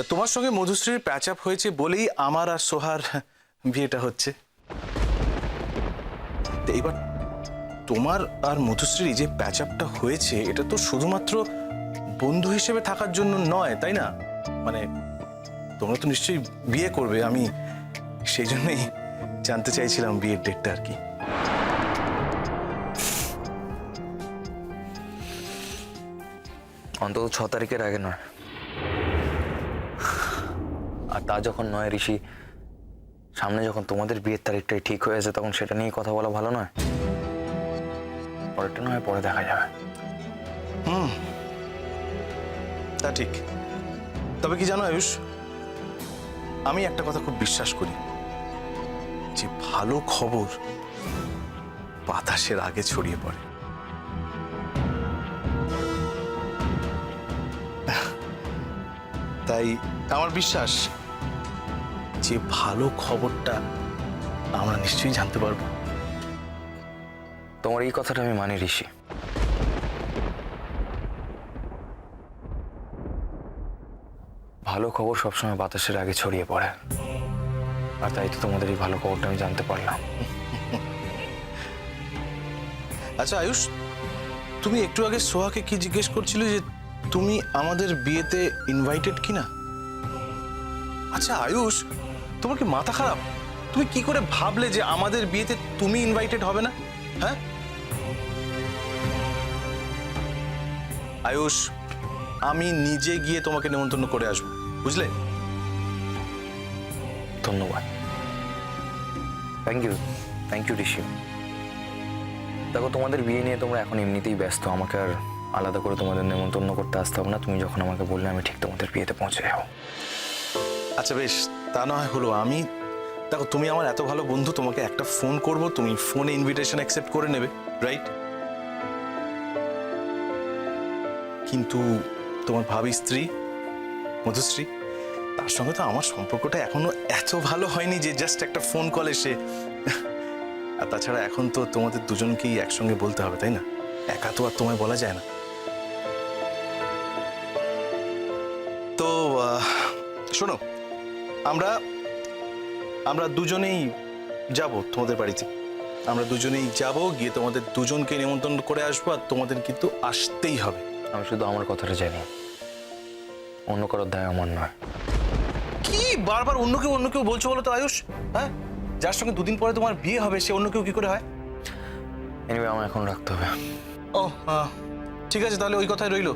তোমার সঙ্গে মধুশ্রীর patch up হয়েছে বলেই আমার আর সোহার বিয়েটা হচ্ছে। এইবার তোমার আর মধুশ্রীর যে প্যাচ আপটা হয়েছে এটা তো শুধুমাত্র বন্ধু হিসেবে থাকার জন্য নয়, তাই না? মানে তোমরা তো নিশ্চয়ই বিয়ে করবে, আমি সেই জন্যই জানতে চাইছিলাম বিয়ের ডেটটা আর কি। অন্তত 6 তারিখের আগে নয়। আর তা যখন নয় ঋষি, সামনে যখন তোমাদের বিয়ের তারিখটাই ঠিক হয়েছে তখন সেটা নিয়ে কথা বলা ভালো নয়? পরেরটা নয় পরে দেখা যাবে। তা ঠিক। তবে কি জানো আয়ুষ, আমি একটা কথা খুব বিশ্বাস করি, যে ভালো খবর বাতাসের আগে ছড়িয়ে পড়ে। তাই আমার বিশ্বাস যে ভালো খবরটা আমরা নিশ্চয়ই জানতে পারবো। তোমার এই কথাটা আমি মানি ঋষি। ভালো খবর সবসময় বাতাসের আগে ছড়িয়ে পড়ে, আর তাই তো তোমাদের এই ভালো খবরটা আমি জানতে পারলাম। আচ্ছা আয়ুষ, তুমি একটু আগে সোহাকে কি জিজ্ঞেস করছিলে যে তুমি আমাদের বিয়েতে ইনভাইটেড কিনা? আচ্ছা আয়ুষ, তোমার কি মাথা খারাপ? তুমি কি করে ভাবলে যে আমাদের বিয়েতে তুমি ইনভাইটেড হবে না? হ্যাঁ আয়ুষ, আমি নিজে গিয়ে তোমাকে নেমন্তন্ন করে আসবো, বুঝলে? ধন্যবাদ। থ্যাংক ইউ ঋষি। দেখো, তোমাদের বিয়ে নিয়ে তোমরা এখন এমনিতেই ব্যস্ত, আমাকে আর আলাদা করে তোমাদের নেমন্তন্ন করতে আসতে হবে না। তুমি যখন আমাকে বললে আমি ঠিক তোমাদের বিয়েতে পৌঁছে যাবো। আচ্ছা বেশ, তা না হয় হলো। আমি দেখো, তুমি আমার এত ভালো বন্ধু, তোমাকে একটা ফোন করব, তুমি ফোনে ইনভিটেশন অ্যাকসেপ্ট করে নেবে, রাইট? কিন্তু তোমার ভাবি স্ত্রী মধুশ্রী, তার সঙ্গে তো আমার সম্পর্কটা এখনো এত ভালো হয়নি যে জাস্ট একটা ফোন কল এসে। আর তাছাড়া এখন তো তোমাদের দুজনকেই একসঙ্গে বলতে হবে, তাই না? একা তো আর তোমায় বলা যায় না। তো শোনো, আমরা দুজনেই যাব তোমাদের বাড়িতে। আমরা দুজনেই যাব, গিয়ে তোমাদের দুজনকে নিমন্ত্রণ করে আসবো, আর তোমাদের কিন্তু আসতেই হবে। আমি শুধু আমার কথাটা জানি, অন্য কারোর দায় আমার নয়। কি বারবার অন্য কেউ বলছো বলো তো আয়ুষ? হ্যাঁ, যার সঙ্গে দুদিন পরে তোমার বিয়ে হবে সে অন্য কেউ কি করে হয়? এনিওয়ে, আমার এখন রাখতে হবে। ও ঠিক আছে, তাহলে ওই কথাই রইলো।